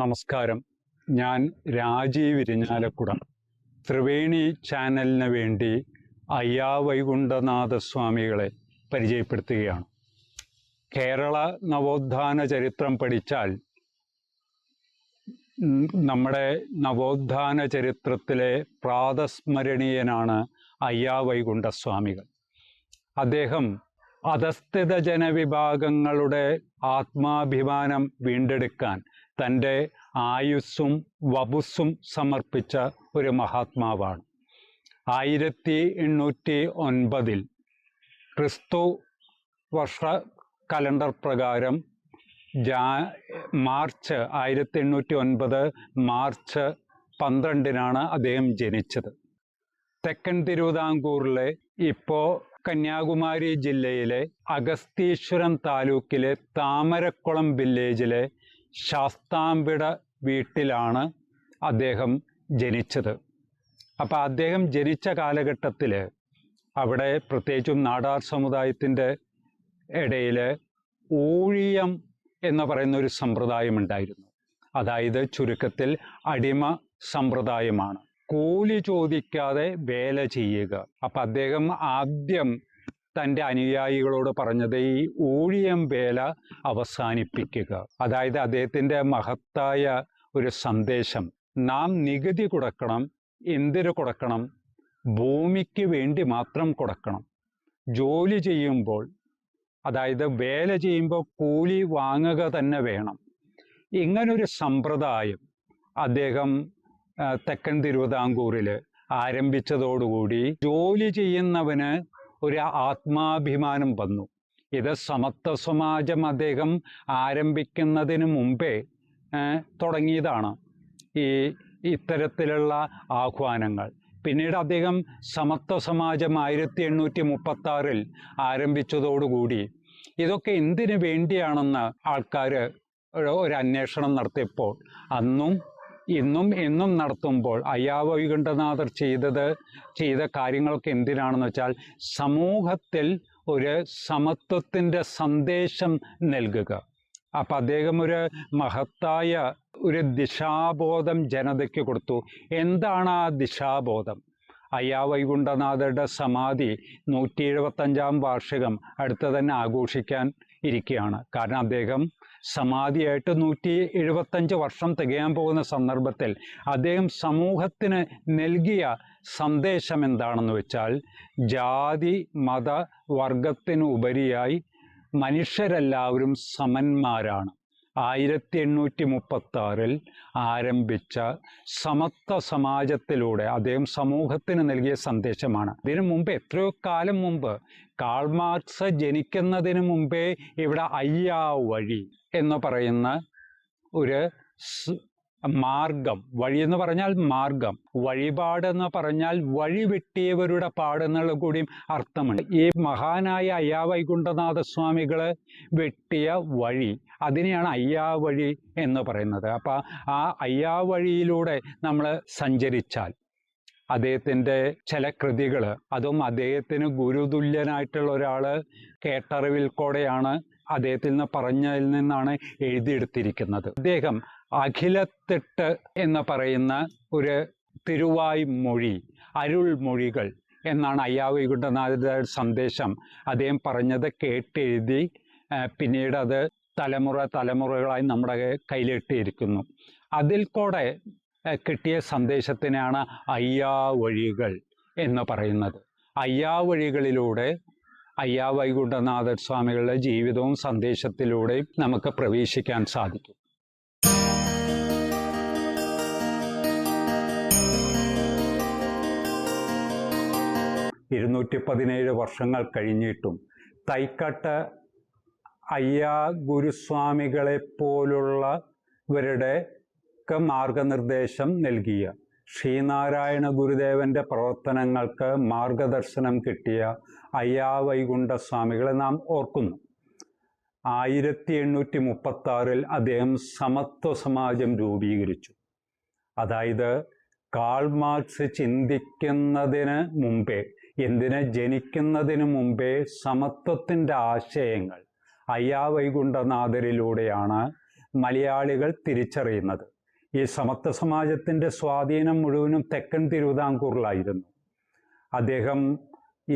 നമസ്കാരം. ഞാൻ രാജീവ് ഇരിഞ്ഞാലക്കുട. ത്രിവേണി ചാനലിന് വേണ്ടി അയ്യാ വൈകുണ്ഠനാഥ സ്വാമികളെ പരിചയപ്പെടുത്തുകയാണ്. കേരള നവോത്ഥാന ചരിത്രം പഠിച്ചാൽ നമ്മുടെ നവോത്ഥാന ചരിത്രത്തിലെ പ്രാതസ്മരണീയനാണ് അയ്യാ വൈകുണ്ഠ സ്വാമികൾ. അദ്ദേഹം അധസ്ഥിത ജനവിഭാഗങ്ങളുടെ ആത്മാഭിമാനം വീണ്ടെടുക്കാൻ തൻ്റെ ആയുസ്സും വപുസ്സും സമർപ്പിച്ച ഒരു മഹാത്മാവാണ്. 1809 ക്രിസ്തു വർഷ കലണ്ടർ പ്രകാരം മാർച്ച് 1809 മാർച്ച് 12 അദ്ദേഹം ജനിച്ചത്. തെക്കൻ തിരുവിതാംകൂറിലെ ഇപ്പോൾ കന്യാകുമാരി ജില്ലയിലെ അഗസ്തീശ്വരം താലൂക്കിലെ താമരക്കുളം വില്ലേജിലെ ശാസ്താംപിട വീട്ടിലാണ് അദ്ദേഹം ജനിച്ചത്. അപ്പോൾ അദ്ദേഹം ജനിച്ച കാലഘട്ടത്തിൽ അവിടെ പ്രത്യേകിച്ചും നാടാർ സമുദായത്തിൻ്റെ ഇടയിൽ ഊഴിയം എന്ന് പറയുന്ന ഒരു സമ്പ്രദായമുണ്ടായിരുന്നു. അതായത് ചുരുക്കത്തിൽ അടിമ സമ്പ്രദായമാണ്. കൂലി ചോദിക്കാതെ വേല ചെയ്യുക. അപ്പം അദ്ദേഹം ആദ്യം തൻ്റെ അനുയായികളോട് പറഞ്ഞത് ഈ ഊഴിയം വേല അവസാനിപ്പിക്കുക. അതായത് അദ്ദേഹത്തിൻ്റെ മഹത്തായ ഒരു സന്ദേശം, നാം നികുതി കൊടുക്കണം. എന്തിനു കൊടുക്കണം? ഭൂമിക്ക് വേണ്ടി മാത്രം കൊടുക്കണം. ജോലി ചെയ്യുമ്പോൾ, അതായത് വേല ചെയ്യുമ്പോൾ കൂലി വാങ്ങുക തന്നെ വേണം. ഇങ്ങനൊരു സമ്പ്രദായം അദ്ദേഹം തെക്കൻ തിരുവിതാംകൂറിൽ ആരംഭിച്ചതോടുകൂടി ജോലി ചെയ്യുന്നവന് ഒരു ആത്മാഭിമാനം വന്നു. ഇത് സമത്വ സമാജം അദ്ദേഹം ആരംഭിക്കുന്നതിന് മുമ്പേ തുടങ്ങിയതാണ് ഇത്തരത്തിലുള്ള ആഹ്വാനങ്ങൾ. പിന്നീട് അദ്ദേഹം സമത്വ സമാജം 1836 ആരംഭിച്ചതോടുകൂടി ഇതൊക്കെ എന്തിനു വേണ്ടിയാണെന്ന് ആൾക്കാർ ഒരു അന്വേഷണം നടത്തിയപ്പോൾ അന്നും ഇന്നും എന്നും നടത്തുമ്പോൾ അയ്യാ വൈകുണ്ഠനാഥർ ചെയ്ത കാര്യങ്ങളൊക്കെ എന്തിനാണെന്ന് വെച്ചാൽ സമൂഹത്തിൽ ഒരു സമത്വത്തിൻ്റെ സന്ദേശം നൽകുക. അപ്പം അദ്ദേഹം ഒരു മഹത്തായ ഒരു ദിശാബോധം ജനതയ്ക്ക് കൊടുത്തു. എന്താണ് ആ ദിശാബോധം? അയ്യാ വൈകുണ്ഠനാഥരുടെ സമാധി 175-ാം വാർഷികം അടുത്ത് തന്നെ ആഘോഷിക്കാൻ ഇരിക്കുകയാണ്. കാരണം അദ്ദേഹം സമാധിയായിട്ട് 175 വർഷം തികയാൻ പോകുന്ന സന്ദർഭത്തിൽ അദ്ദേഹം സമൂഹത്തിന് നൽകിയ സന്ദേശം എന്താണെന്ന് വെച്ചാൽ ജാതി മത വർഗത്തിനുപരിയായി മനുഷ്യരെല്ലാവരും സമന്മാരാണ്. 1836 ആരംഭിച്ച സമത്വ സമാജത്തിലൂടെ അദ്ദേഹം സമൂഹത്തിന് നൽകിയ സന്ദേശമാണ്. ഇതിനു മുമ്പ് എത്രയോ കാലം മുമ്പ് കാൾ മാർക്സ് ജനിക്കുന്നതിന് മുമ്പേ ഇവിടെ അയ്യാ വഴി എന്ന് പറയുന്ന ഒരു മാർഗം, വഴി എന്ന് പറഞ്ഞാൽ മാർഗം, വഴിപാടെന്ന് പറഞ്ഞാൽ വഴി വെട്ടിയവരുടെ പാടെന്നുള്ള കൂടിയും അർത്ഥമുണ്ട്. ഈ മഹാനായ അയ്യാ വൈകുണ്ഠനാഥ സ്വാമികൾ വെട്ടിയ വഴി, അതിനെയാണ് അയ്യാ വഴി എന്ന് പറയുന്നത്. അപ്പം ആ അയ്യാ വഴിയിലൂടെ നമ്മൾ സഞ്ചരിച്ചാൽ അദ്ദേഹത്തിൻ്റെ ചില കൃതികൾ, അതും അദ്ദേഹത്തിന് ഗുരുതുല്യനായിട്ടുള്ള ഒരാൾ കേട്ടറിവിൽ കൂടെയാണ് അദ്ദേഹത്തിൽ നിന്ന് പറഞ്ഞതിൽ നിന്നാണ് എഴുതിയെടുത്തിരിക്കുന്നത്. അദ്ദേഹം അഖിലത്തെട്ട് എന്ന് പറയുന്ന ഒരു തിരുവായ് മൊഴി, അരുൾമൊഴികൾ എന്നാണ് അയ്യാ വൈകുണ്ഠനാഥരുടെ സന്ദേശം. അദ്ദേഹം പറഞ്ഞത് കേട്ടെഴുതി പിന്നീട് അത് തലമുറകളായി നമ്മുടെ കയ്യിലിട്ടിരിക്കുന്നു. അതിൽ കൂടെ കിട്ടിയ സന്ദേശത്തിനാണ് അയ്യാ വഴികൾ എന്ന് പറയുന്നത്. അയ്യാ വഴികളിലൂടെ അയ്യാ വൈകുണ്ഠനാഥ സ്വാമികളുടെ ജീവിതവും സന്ദേശത്തിലൂടെയും നമുക്ക് പ്രവേശിക്കാൻ സാധിക്കും. ഇരുന്നൂറ്റി വർഷങ്ങൾ കഴിഞ്ഞിട്ടും തൈക്കാട്ട് അയ്യാ ഗുരുസ്വാമികളെ പോലുള്ളവരുടെ മാർഗനിർദ്ദേശം നൽകിയ ശ്രീനാരായണ ഗുരുദേവൻ്റെ പ്രവർത്തനങ്ങൾക്ക് മാർഗദർശനം കിട്ടിയ അയ്യാ വൈകുണ്ഠ സ്വാമികളെ നാം ഓർക്കുന്നു. 1836 അദ്ദേഹം സമത്വ സമാജം രൂപീകരിച്ചു. അതായത് കാൾ മാർക്സ് ചിന്തിക്കുന്നതിന് മുമ്പേ, ജനിക്കുന്നതിന് മുമ്പേ സമത്വത്തിൻ്റെ ആശയങ്ങൾ അയ്യാ വൈകുണ്ഠനാഥരിലൂടെയാണ് മലയാളികൾ തിരിച്ചറിയുന്നത്. ഈ സമത്വ സമാജത്തിൻ്റെ സ്വാധീനം മുഴുവനും തെക്കൻ തിരുവിതാംകൂറിലായിരുന്നു. അദ്ദേഹം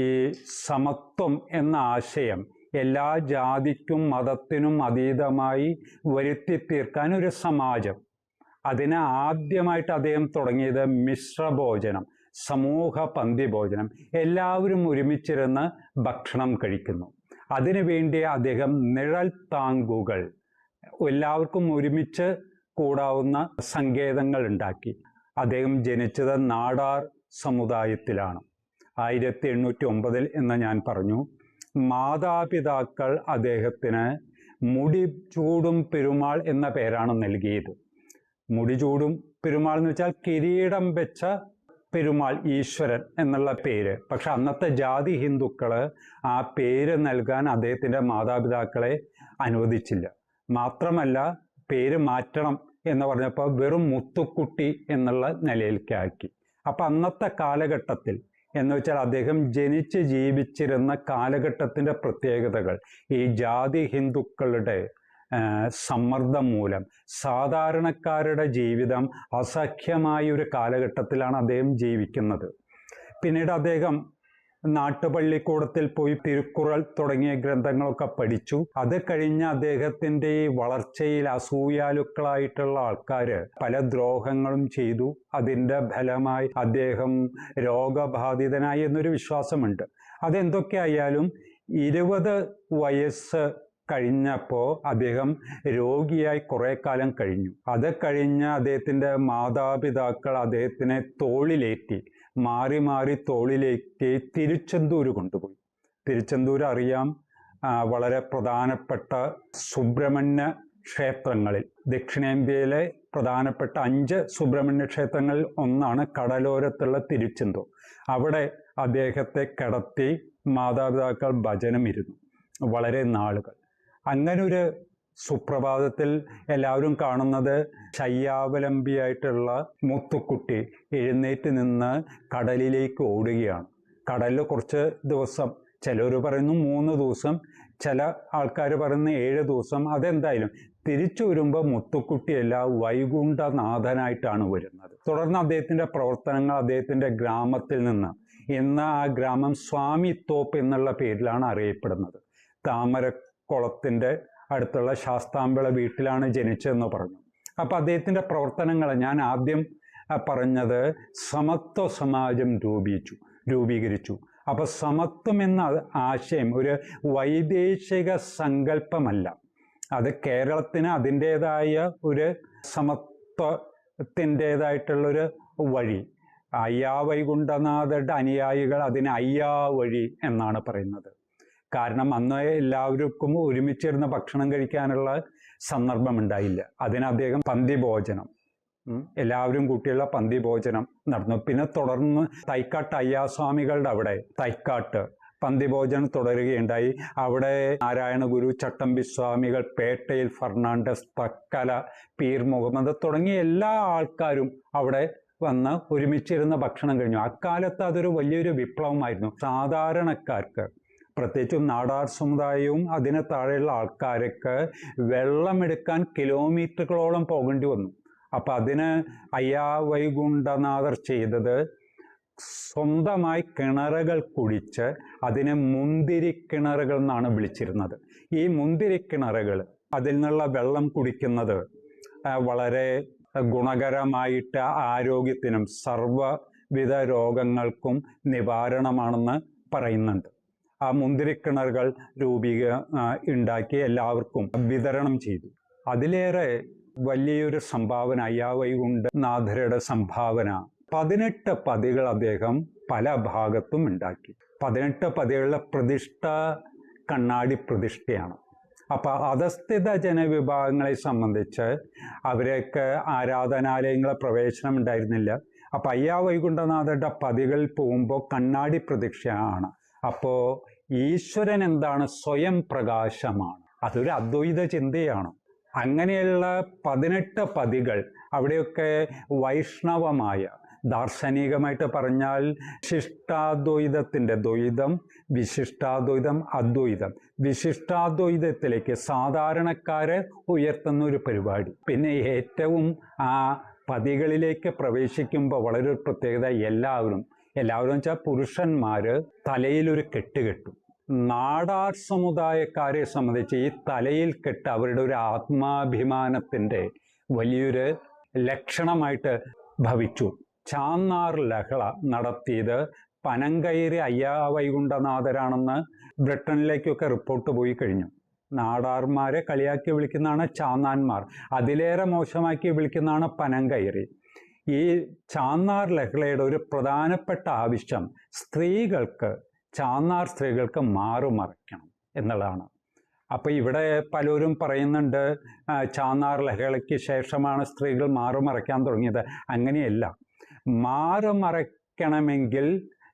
ഈ സമത്വം എന്ന ആശയം എല്ലാ ജാതിക്കും മതത്തിനും അതീതമായി വരുത്തി തീർക്കാൻ ഒരു സമാജം, അതിനെ ആദ്യമായിട്ട് അദ്ദേഹം തുടങ്ങിയത് മിശ്രഭോജനം, സമൂഹ പന്തിഭോജനം. എല്ലാവരും ഒരുമിച്ചിരുന്ന് ഭക്ഷണം കഴിക്കുന്നു. അതിനുവേണ്ടി അദ്ദേഹം നിഴൽ താങ്കുകൾ, എല്ലാവർക്കും ഒരുമിച്ച് കൂടാവുന്ന സങ്കേതങ്ങൾ ഉണ്ടാക്കി. അദ്ദേഹം ജനിച്ചത് നാടാർ സമുദായത്തിലാണ് 1809 എന്ന് ഞാൻ പറഞ്ഞു. മാതാപിതാക്കൾ അദ്ദേഹത്തിന് മുടിചൂടും പെരുമാൾ എന്ന പേരാണ് നൽകിയത്. മുടിചൂടും പെരുമാൾ എന്ന് വെച്ചാൽ കിരീടം വെച്ച പെരുമാൾ, ഈശ്വരൻ എന്നുള്ള പേര്. പക്ഷെ അന്നത്തെ ജാതി ഹിന്ദുക്കൾ ആ പേര് നൽകാൻ അദ്ദേഹത്തിൻ്റെ മാതാപിതാക്കളെ അനുവദിച്ചില്ല. മാത്രമല്ല, പേര് മാറ്റണം എന്ന് പറഞ്ഞപ്പോൾ വെറും മുത്തുക്കുട്ടി എന്നുള്ള നിലയിലേക്കാക്കി. അപ്പം അന്നത്തെ കാലഘട്ടത്തിൽ എന്ന് വെച്ചാൽ അദ്ദേഹം ജനിച്ച് ജീവിച്ചിരുന്ന കാലഘട്ടത്തിൻ്റെ പ്രത്യേകതകൾ, ഈ ജാതി ഹിന്ദുക്കളുടെ സമ്മർദ്ദം മൂലം സാധാരണക്കാരുടെ ജീവിതം അസഖ്യമായ ഒരു കാലഘട്ടത്തിലാണ് അദ്ദേഹം ജീവിക്കുന്നത്. പിന്നീട് അദ്ദേഹം നാട്ടുപള്ളിക്കൂടത്തിൽ പോയി തിരുക്കുറൾ തുടങ്ങിയ ഗ്രന്ഥങ്ങളൊക്കെ പഠിച്ചു. അത് കഴിഞ്ഞ് അദ്ദേഹത്തിൻ്റെ ഈ വളർച്ചയിൽ അസൂയാലുക്കളായിട്ടുള്ള ആൾക്കാർ പല ദ്രോഹങ്ങളും ചെയ്തു. അതിൻ്റെ ഫലമായി അദ്ദേഹം രോഗബാധിതനായി എന്നൊരു വിശ്വാസമുണ്ട്. അതെന്തൊക്കെയായാലും 20 വയസ്സ് കഴിഞ്ഞപ്പോൾ അദ്ദേഹം രോഗിയായി കുറേ കാലം കഴിഞ്ഞു. അത് കഴിഞ്ഞ് അദ്ദേഹത്തിൻ്റെ മാതാപിതാക്കൾ അദ്ദേഹത്തിനെ തോളിലേറ്റി, മാറി മാറി തോളിലേറ്റി തിരുച്ചെന്തൂർ കൊണ്ടുപോയി. തിരുച്ചെന്തൂർ അറിയാം, വളരെ പ്രധാനപ്പെട്ട സുബ്രഹ്മണ്യ ക്ഷേത്രങ്ങളിൽ, ദക്ഷിണേന്ത്യയിലെ പ്രധാനപ്പെട്ട 5 സുബ്രഹ്മണ്യ ക്ഷേത്രങ്ങളിൽ ഒന്നാണ് കടലോരത്തുള്ള തിരുച്ചെന്തൂർ. അവിടെ അദ്ദേഹത്തെ കിടത്തി മാതാപിതാക്കൾ ഭജനമിരുന്നു വളരെ നാളുകൾ. അങ്ങനൊരു സുപ്രഭാതത്തിൽ എല്ലാവരും കാണുന്നത് ശയ്യാവലംബിയായിട്ടുള്ള മുത്തുക്കുട്ടി എഴുന്നേറ്റ് നിന്ന് കടലിലേക്ക് ഓടുകയാണ്. കടലിൽ കുറച്ച് ദിവസം, ചിലർ പറയുന്നു 3 ദിവസം, ചില ആൾക്കാർ പറയുന്നു 7 ദിവസം. അതെന്തായാലും തിരിച്ചു വരുമ്പോൾ മുത്തുക്കുട്ടിയല്ല, വൈകുണ്ഠനാഥനായിട്ടാണ് വരുന്നത്. തുടർന്ന് അദ്ദേഹത്തിൻ്റെ പ്രവർത്തനങ്ങൾ അദ്ദേഹത്തിൻ്റെ ഗ്രാമത്തിൽ നിന്ന്, ഇന്ന് ആ ഗ്രാമം സ്വാമിത്തോപ്പ് എന്നുള്ള പേരിലാണ് അറിയപ്പെടുന്നത്. താമരക്കുളത്തിൻ്റെ അടുത്തുള്ള ശാസ്താംബിള വീട്ടിലാണ് ജനിച്ചതെന്ന് പറഞ്ഞു. അപ്പോൾ അദ്ദേഹത്തിൻ്റെ പ്രവർത്തനങ്ങൾ ഞാൻ ആദ്യം പറഞ്ഞത് സമത്വ സമാജം രൂപീകരിച്ചു. അപ്പോൾ സമത്വം എന്ന ആശയം ഒരു വൈദേശിക സങ്കല്പമല്ല. അത് കേരളത്തിന് അതിൻ്റേതായ ഒരു സമത്വത്തിൻ്റേതായിട്ടുള്ളൊരു വഴി. അയ്യാ വൈകുണ്ഠനാഥരുടെ അനുയായികൾ അതിന് അയ്യാ വഴി എന്നാണ് പറയുന്നത്. കാരണം അന്ന് എല്ലാവർക്കും ഒരുമിച്ചിരുന്ന് ഭക്ഷണം കഴിക്കാനുള്ള സന്ദർഭം ഉണ്ടായില്ല. അതിന് അദ്ദേഹം പന്തിഭോജനം, എല്ലാവരും കൂട്ടിയുള്ള പന്തിഭോജനം നടന്നു. പിന്നെ തുടർന്ന് തൈക്കാട്ട് അയ്യാസ്വാമികളുടെ അവിടെ തൈക്കാട്ട് പന്തിഭോജനം തുടരുകയുണ്ടായി. അവിടെ നാരായണ ഗുരു, ചട്ടമ്പി സ്വാമികൾ, പേട്ടയിൽ ഫെർണാണ്ടസ്, തക്കല, പീർ മുഹമ്മദ് തുടങ്ങിയ എല്ലാ ആൾക്കാരും അവിടെ വന്ന് ഒരുമിച്ചിരുന്ന് ഭക്ഷണം കഴിഞ്ഞു. അക്കാലത്ത് അതൊരു വലിയൊരു വിപ്ലവമായിരുന്നു. സാധാരണക്കാർക്ക്, പ്രത്യേകിച്ചും നാടാർ സമുദായവും അതിന് താഴെയുള്ള ആൾക്കാർക്ക് വെള്ളമെടുക്കാൻ കിലോമീറ്ററുകളോളം പോകേണ്ടി വന്നു. അപ്പം അതിന് അയ്യാ വൈകുണ്ഠനാഥർ ചെയ്തത് സ്വന്തമായി കിണറുകൾ കുഴിച്ച് അതിനെ മുന്തിരിക്കിണറുകൾ എന്നാണ് വിളിച്ചിരുന്നത്. ഈ മുന്തിരിക്കിണറുകൾ, അതിൽ നിന്നുള്ള വെള്ളം കുടിക്കുന്നത് വളരെ ഗുണകരമായിട്ട് ആരോഗ്യത്തിനും സർവ്വവിധ രോഗങ്ങൾക്കും നിവാരണമാണെന്ന് പറയുന്നുണ്ട്. ആ മുന്തിരിക്കിണറുകൾ ഉണ്ടാക്കി എല്ലാവർക്കും വിതരണം ചെയ്തു. അതിലേറെ വലിയൊരു സംഭാവന അയ്യാ വൈകുണ്ഠനാഥരുടെ സംഭാവന, 18 പതികൾ അദ്ദേഹം പല ഭാഗത്തും ഉണ്ടാക്കി. 18 പതികളുടെ പ്രതിഷ്ഠ കണ്ണാടി പ്രതിഷ്ഠയാണ്. അപ്പോൾ അധസ്ഥിത ജനവിഭാഗങ്ങളെ സംബന്ധിച്ച് അവരൊക്കെ ആരാധനാലയങ്ങളെ പ്രവേശനം ഉണ്ടായിരുന്നില്ല. അപ്പോൾ അയ്യാ വൈകുണ്ഠനാഥരുടെ പതികളിൽ പോകുമ്പോൾ കണ്ണാടി പ്രതിഷ്ഠയാണ്. അപ്പോൾ ഈശ്വരൻ എന്താണ്? സ്വയം പ്രകാശമാണ്. അതൊരു അദ്വൈത ചിന്തയാണ്. അങ്ങനെയുള്ള 18 പതികൾ, അവിടെയൊക്കെ വൈഷ്ണവമായ ദാർശനികമായിട്ട് പറഞ്ഞാൽ വിശിഷ്ടാദ്വൈതത്തിൻ്റെ ദ്വൈതം, വിശിഷ്ടാദ്വൈതം, അദ്വൈതം, വിശിഷ്ടാദ്വൈതത്തിലേക്ക് സാധാരണക്കാരെ ഉയർത്തുന്ന ഒരു പരിപാടി. പിന്നെ ഏറ്റവും ആ പതികളിലേക്ക് പ്രവേശിക്കുമ്പോൾ വളരെ ഒരു പ്രത്യേകത, എല്ലാവരും വെച്ചാൽ പുരുഷന്മാർ തലയിലൊരു കെട്ട് കെട്ടും. നാടാർ സമുദായക്കാരെ സംബന്ധിച്ച് ഈ തലയിൽ കെട്ട് അവരുടെ ഒരു ആത്മാഭിമാനത്തിൻ്റെ വലിയൊരു ലക്ഷണമായിട്ട് ഭവിച്ചു. ചാന്നാർ ലഹള നടത്തിയത് പനങ്കയിരി അയ്യാവൈകുണ്ഠനാഥരാണെന്ന് ബ്രിട്ടനിലേക്കൊക്കെ റിപ്പോർട്ട് പോയി കഴിഞ്ഞു. നാടാർമാരെ കളിയാക്കി വിളിക്കുന്നതാണ് ചാന്നാന്മാർ, അതിലേറെ മോശമാക്കി വിളിക്കുന്നതാണ് പനങ്കയിരി. ഈ ചാന്നാർ ലഹളയുടെ ഒരു പ്രധാനപ്പെട്ട ആവശ്യം ചാന്നാർ സ്ത്രീകൾക്ക് മാറുമറയ്ക്കണം എന്നുള്ളതാണ്. അപ്പോൾ ഇവിടെ പലരും പറയുന്നുണ്ട് ചാന്നാർ ലഹളയ്ക്ക് ശേഷമാണ് സ്ത്രീകൾ മാറുമറയ്ക്കാൻ തുടങ്ങിയത്. അങ്ങനെയല്ല. മാറുമറയ്ക്കണമെങ്കിൽ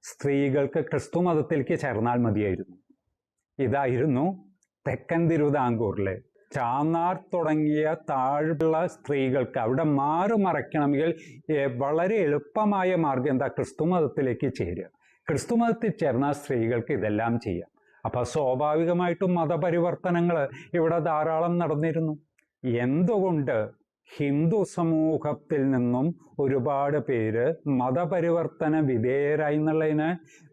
സ്ത്രീകൾക്ക് ക്രിസ്തു മതത്തിലേക്ക് ചേർന്നാൽ മതിയായിരുന്നു. ഇതായിരുന്നു തെക്കൻ തിരുവിതാംകൂറിലെ ചാന്നാർ തുടങ്ങിയ താഴെയുള്ള സ്ത്രീകൾക്ക് അവിടെ മാറുമറയ്ക്കണമെങ്കിൽ വളരെ എളുപ്പമായ മാർഗം എന്താ? ക്രിസ്തു മതത്തിലേക്ക് ചേരുക. ക്രിസ്തു മതത്തിൽ ചേർന്ന സ്ത്രീകൾക്ക് ഇതെല്ലാം ചെയ്യാം. അപ്പോൾ സ്വാഭാവികമായിട്ടും മതപരിവർത്തനങ്ങൾ ഇവിടെ ധാരാളം നടന്നിരുന്നു. എന്തുകൊണ്ട് ഹിന്ദു സമൂഹത്തിൽ നിന്നും ഒരുപാട് പേര് മതപരിവർത്തന വിധേയരായി എന്നുള്ളതിന്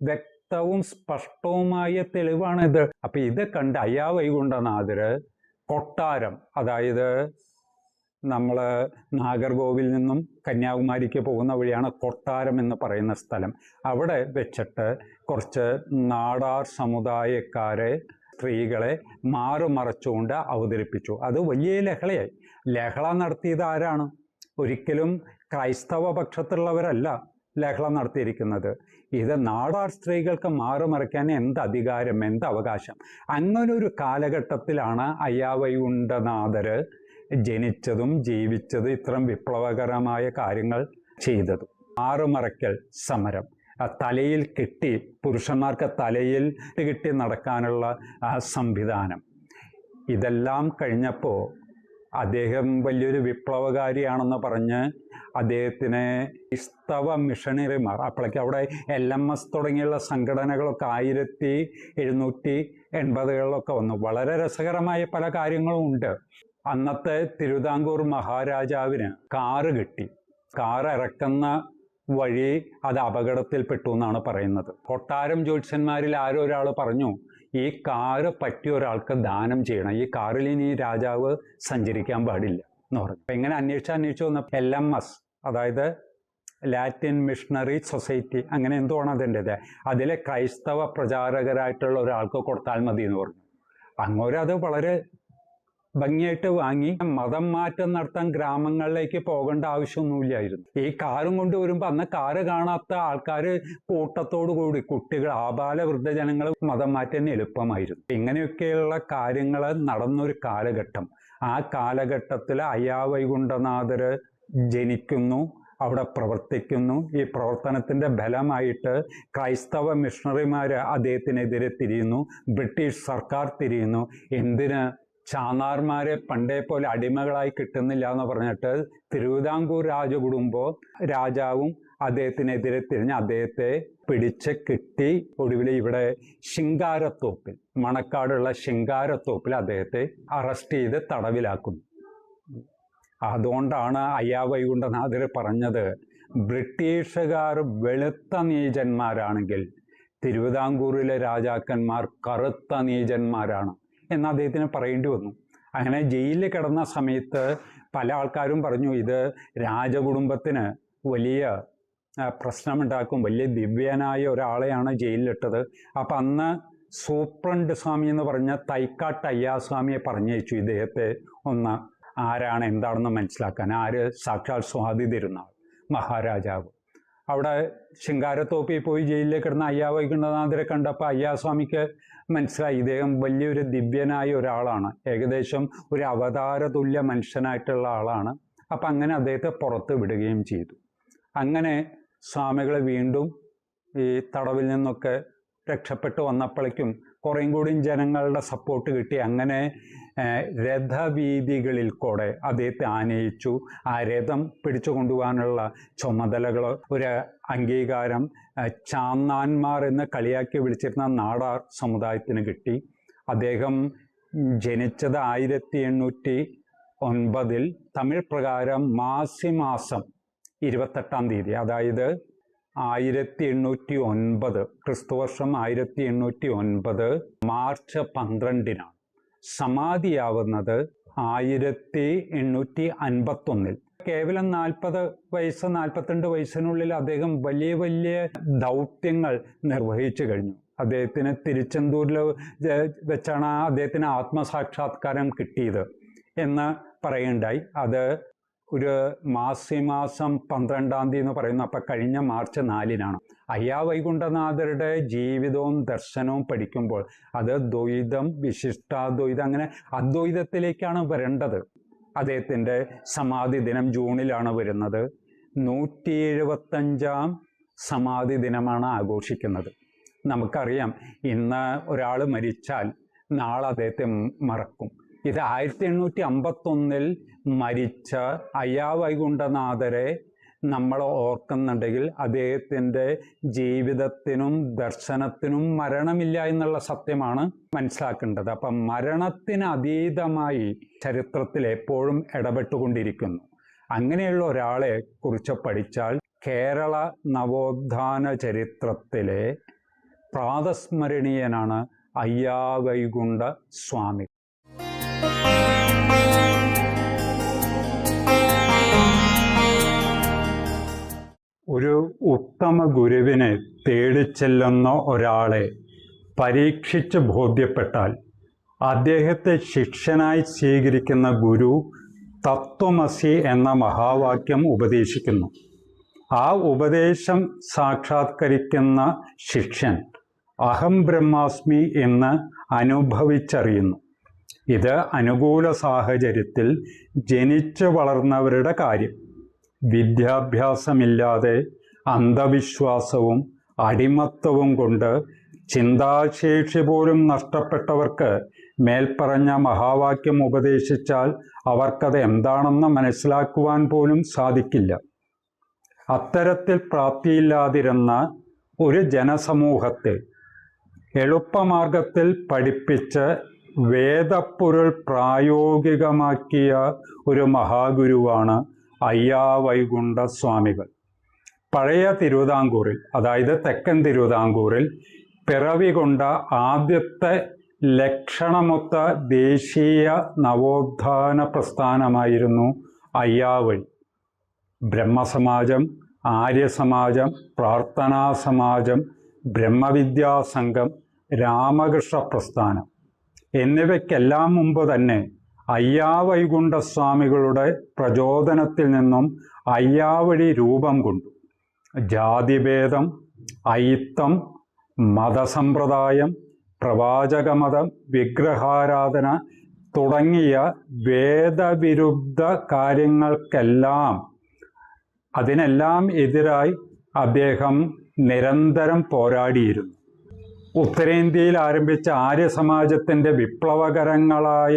വ്യക്തവും സ്പഷ്ടവുമായ തെളിവാണിത്. അപ്പം ഇത് കണ്ട് അയ്യാവൈകുണ്ഠനാഥർ കൊട്ടാരം, അതായത് നമ്മൾ നാഗർകോവിൽ നിന്നും കന്യാകുമാരിക്ക് പോകുന്ന വഴിയാണ് കൊട്ടാരം എന്ന് പറയുന്ന സ്ഥലം. അവിടെ വെച്ചിട്ട് കുറച്ച് നാടാർ സമുദായക്കാരെ സ്ത്രീകളെ മാറുമറച്ചുകൊണ്ട് അവതരിപ്പിച്ചു. അത് വലിയ ലഹളയായി. ലഹള നടത്തിയത് ആരാണ്? ഒരിക്കലും ക്രൈസ്തവ പക്ഷത്തുള്ളവരല്ല ലഹള നടത്തിയിരിക്കുന്നത്. ഇത് നാടാർ സ്ത്രീകൾക്ക് മാറുമറയ്ക്കാൻ എന്ത് അധികാരം, എന്ത് അവകാശം? അങ്ങനൊരു കാലഘട്ടത്തിലാണ് അയ്യാവൈകുണ്ഠനാഥർ ജനിച്ചതും ജീവിച്ചതും ഇത്തരം വിപ്ലവകരമായ കാര്യങ്ങൾ ചെയ്തതും. മാറുമറയ്ക്കൽ സമരം, തലയിൽ കെട്ടി, പുരുഷന്മാർക്ക് തലയിൽ കെട്ടി നടക്കാനുള്ള സംവിധാനം, ഇതെല്ലാം കഴിഞ്ഞപ്പോൾ അദ്ദേഹം വലിയൊരു വിപ്ലവകാരിയാണെന്ന് പറഞ്ഞ് അദ്ദേഹത്തിന് ക്രൈസ്തവ മിഷണറിമാർ, അപ്പോഴേക്കും അവിടെ LMS തുടങ്ങിയുള്ള സംഘടനകളൊക്കെ 1780-കളിലൊക്കെ വന്നു. വളരെ രസകരമായ പല കാര്യങ്ങളും ഉണ്ട്. അന്നത്തെ തിരുവിതാംകൂർ മഹാരാജാവിന് കാറ് കിട്ടി. കാറ് ഇറക്കുന്ന വഴി അത് അപകടത്തിൽപ്പെട്ടു എന്നാണ് പറയുന്നത്. കൊട്ടാരം ജ്യോത്സ്യന്മാരിൽ ആരോ ഒരാൾ പറഞ്ഞു, ഈ കാറ് പറ്റിയ ഒരാൾക്ക് ദാനം ചെയ്യണം, ഈ കാറിൽ ഇനി രാജാവ് സഞ്ചരിക്കാൻ പാടില്ല എന്ന് പറഞ്ഞു. അപ്പം ഇങ്ങനെ അന്വേഷിച്ച് വന്നപ്പോൾ LMS, അതായത് ലാറ്റിൻ മിഷണറി സൊസൈറ്റി, അങ്ങനെ എന്തോ ആണ് അതിൻ്റെത്, അതിലെ ക്രൈസ്തവ പ്രചാരകരായിട്ടുള്ള ഒരാൾക്ക് കൊടുത്താൽ മതി എന്ന് പറഞ്ഞു. അങ്ങോരത് വളരെ ഭംഗിയായിട്ട് വാങ്ങി. മതം മാറ്റം നടത്താൻ ഗ്രാമങ്ങളിലേക്ക് പോകേണ്ട ആവശ്യമൊന്നുമില്ലായിരുന്നു. ഈ കാറും കൊണ്ട് വരുമ്പോൾ അന്ന് കാറ് കാണാത്ത ആൾക്കാർ കൂട്ടത്തോടു കൂടി, കുട്ടികൾ, ആബാല വൃദ്ധജനങ്ങൾ മതം മാറ്റാൻ എളുപ്പമായിരുന്നു. ഇങ്ങനെയൊക്കെയുള്ള കാര്യങ്ങൾ നടന്നൊരു കാലഘട്ടം. ആ കാലഘട്ടത്തിൽ അയ്യാവൈകുണ്ഠനാഥർ ജനിക്കുന്നു, അവിടെ പ്രവർത്തിക്കുന്നു. ഈ പ്രവർത്തനത്തിൻ്റെ ഫലമായിട്ട് ക്രൈസ്തവ മിഷണറിമാർ അദ്ദേഹത്തിനെതിരെ തിരിയുന്നു, ബ്രിട്ടീഷ് സർക്കാർ തിരിയുന്നു. എന്തിന്? ചാന്നാർമാരെ പണ്ടേ പോലെ അടിമകളായി കിട്ടുന്നില്ല എന്ന് പറഞ്ഞിട്ട് തിരുവിതാംകൂർ രാജാവും അദ്ദേഹത്തിനെതിരെ തിരിഞ്ഞ് അദ്ദേഹത്തെ പിടിച്ച് കിട്ടി. ഒടുവിൽ ഇവിടെ ശിങ്കാരത്തോപ്പിൽ, മണക്കാടുള്ള ശിങ്കാരത്തോപ്പിൽ അദ്ദേഹത്തെ അറസ്റ്റ് ചെയ്ത് തടവിലാക്കുന്നു. അതുകൊണ്ടാണ് അയ്യാവൈകുണ്ഠനാഥർ പറഞ്ഞത്, ബ്രിട്ടീഷുകാർ വെളുത്ത നീചന്മാരാണെങ്കിൽ തിരുവിതാംകൂറിലെ രാജാക്കന്മാർ കറുത്ത നീചന്മാരാണ് എന്ന് അദ്ദേഹത്തിന് പറയേണ്ടി വന്നു. അങ്ങനെ ജയിലിൽ കിടന്ന സമയത്ത് പല ആൾക്കാരും പറഞ്ഞു, ഇത് രാജകുടുംബത്തിന് വലിയ പ്രശ്നമുണ്ടാക്കും, വലിയ ദിവ്യനായ ഒരാളെയാണ് ജയിലിലിട്ടത്. അപ്പം അന്ന് സൂപ്രണ്ട് സ്വാമി എന്ന് പറഞ്ഞ തൈക്കാട്ട് അയ്യാസ്വാമിയെ പറഞ്ഞയച്ചു ഇദ്ദേഹത്തെ ഒന്ന് ആരാണ് എന്താണെന്ന് മനസ്സിലാക്കാൻ. ആര്? സാക്ഷാൽ സ്വാതി തിരുനാൾ മഹാരാജാവ്. അവിടെ ശിങ്കാരത്തോപ്പിൽ പോയി ജയിലിലേക്ക് കിടന്ന അയ്യാവൈകുണ്ഠനാഥരെ കണ്ടപ്പോൾ അയ്യാസ്വാമിക്ക് മനസ്സിലായി ഇദ്ദേഹം വലിയൊരു ദിവ്യനായ ഒരാളാണ്, ഏകദേശം ഒരു അവതാരതുല്യ മനുഷ്യനായിട്ടുള്ള ആളാണ്. അപ്പം അങ്ങനെ അദ്ദേഹത്തെ പുറത്ത് വിടുകയും ചെയ്തു. അങ്ങനെ സ്വാമികൾ വീണ്ടും ഈ തടവിൽ നിന്നൊക്കെ രക്ഷപ്പെട്ടു വന്നപ്പോഴേക്കും കുറേയും കൂടി ജനങ്ങളുടെ സപ്പോർട്ട് കിട്ടി. അങ്ങനെ രഥവീതികളിൽ കൂടെ അദ്ദേഹത്തെ ആനയിച്ചു. ആ രഥം പിടിച്ചു കൊണ്ടുപോകാനുള്ള ചുമതലകൾ, ഒരു അംഗീകാരം ചാന്നാന്മാർ എന്ന് കളിയാക്കി വിളിച്ചിരുന്ന നാടാർ സമുദായത്തിന് കിട്ടി. അദ്ദേഹം ജനിച്ചത് 1809 തമിഴ് പ്രകാരം മാസം 28-ാം തീയതി, അതായത് 1809 ക്രിസ്തുവർഷം 1809 മാർച്ച് 12-നാണ്. സമാധിയാവുന്നത് 1851. കേവലം 40 വയസ്സ് 42 വയസ്സിനുള്ളിൽ അദ്ദേഹം വലിയ വലിയ ദൗത്യങ്ങൾ നിർവഹിച്ചു കഴിഞ്ഞു. അദ്ദേഹത്തിന് തിരുച്ചെന്തൂരിൽ വെച്ചാണ് അദ്ദേഹത്തിന് ആത്മസാക്ഷാത്കാരം കിട്ടിയത് എന്ന് പറയുണ്ടായി. അത് ഒരു മാസം 12-ാം തീയതി എന്ന് പറയുന്നു. അപ്പം കഴിഞ്ഞ മാർച്ച് 4-നാണ്. അയ്യാ വൈകുണ്ഠനാഥരുടെ ജീവിതവും ദർശനവും പഠിക്കുമ്പോൾ അത് ദ്വൈതം, വിശിഷ്ടാദ്വൈതം, അങ്ങനെ അദ്വൈതത്തിലേക്കാണ് വരേണ്ടത്. അദ്ദേഹത്തിൻ്റെ സമാധി ദിനം ജൂണിലാണ് വരുന്നത്. 175-ാം സമാധി ദിനമാണ് ആഘോഷിക്കുന്നത്. നമുക്കറിയാം, ഇന്ന് ഒരാൾ മരിച്ചാൽ നാളെ അദ്ദേഹത്തെ മറക്കും. ഇത് 1851 മരിച്ച അയ്യാ വൈകുണ്ഠനാഥരെ നമ്മൾ ഓർക്കുന്നുണ്ടെങ്കിൽ അദ്ദേഹത്തിൻ്റെ ജീവിതത്തിനും ദർശനത്തിനും മരണമില്ല എന്നുള്ള സത്യമാണ് മനസ്സിലാക്കേണ്ടത്. അപ്പം മരണത്തിന് അതീതമായി ചരിത്രത്തിൽ എപ്പോഴും ഇടപെട്ടുകൊണ്ടിരിക്കുന്നു. അങ്ങനെയുള്ള ഒരാളെ കുറിച്ച് പഠിച്ചാൽ കേരള നവോത്ഥാന ചരിത്രത്തിലെ പ്രാതസ്മരണീയനാണ് അയ്യാ വൈകുണ്ഠ സ്വാമി. ഒരു ഉത്തമ ഗുരുവിനെ തേടിച്ചെല്ലുന്ന ഒരാളെ പരീക്ഷിച്ച് ബോധ്യപ്പെട്ടാൽ അദ്ദേഹത്തെ ശിഷ്യനായി സ്വീകരിക്കുന്ന ഗുരു തത്വമസി എന്ന മഹാവാക്യം ഉപദേശിക്കുന്നു. ആ ഉപദേശം സാക്ഷാത്കരിക്കുന്ന ശിഷ്യൻ അഹം ബ്രഹ്മാസ്മി എന്ന് അനുഭവിച്ചറിയുന്നു. ഇത് അനുകൂല സാഹചര്യത്തിൽ ജനിച്ചു വളർന്നവരുടെ കാര്യം. വിദ്യാഭ്യാസമില്ലാതെ അന്ധവിശ്വാസവും അടിമത്തവും കൊണ്ട് ചിന്താശേഷി പോലും നഷ്ടപ്പെട്ടവർക്ക് മേൽപ്പറഞ്ഞ മഹാവാക്യം ഉപദേശിച്ചാൽ അവർക്കത് എന്താണെന്ന് മനസ്സിലാക്കുവാൻ പോലും സാധിക്കില്ല. അത്തരത്തിൽ പ്രാപ്തിയില്ലാതിരുന്ന ഒരു ജനസമൂഹത്തെ എളുപ്പമാർഗത്തിൽ പഠിപ്പിച്ച് വേദപ്പൊരുൾ പ്രായോഗികമാക്കിയ ഒരു മഹാഗുരുവാണ് അയ്യാ വൈകുണ്ഠ സ്വാമികൾ. പഴയ തിരുവിതാംകൂറിൽ, അതായത് തെക്കൻ തിരുവിതാംകൂറിൽ പിറവി കൊണ്ട ആദ്യത്തെ ലക്ഷണമൊത്ത ദേശീയ നവോത്ഥാന പ്രസ്ഥാനമായിരുന്നു അയ്യാവഴി. ബ്രഹ്മസമാജം, ആര്യസമാജം, പ്രാർത്ഥനാ സമാജം, ബ്രഹ്മവിദ്യാസംഘം, രാമകൃഷ്ണ പ്രസ്ഥാനം എന്നിവയ്ക്കെല്ലാം മുമ്പ് തന്നെ അയ്യാ വൈകുണ്ഠ സ്വാമികളുടെ പ്രചോദനത്തിൽ നിന്നും അയ്യാവഴി രൂപം കൊണ്ടു. ജാതിഭേദം, അയിത്തം, മതസമ്പ്രദായം, പ്രവാചകമതം, വിഗ്രഹാരാധന തുടങ്ങിയ വേദവിരുദ്ധ അതിനെല്ലാം എതിരായി അദ്ദേഹം നിരന്തരം പോരാടിയിരുന്നു. ഉത്തരേന്ത്യയിൽ ആരംഭിച്ച ആര്യസമാജത്തിൻ്റെ വിപ്ലവകരങ്ങളായ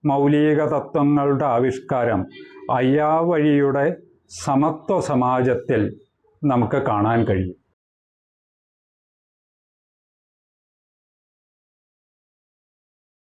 മൗലിക തത്വങ്ങളുടെ ആവിഷ്കാരം അയ്യാവഴിയുടെ സമത്വ സമാജത്തിൽ നമുക്ക് കാണാൻ കഴിയും.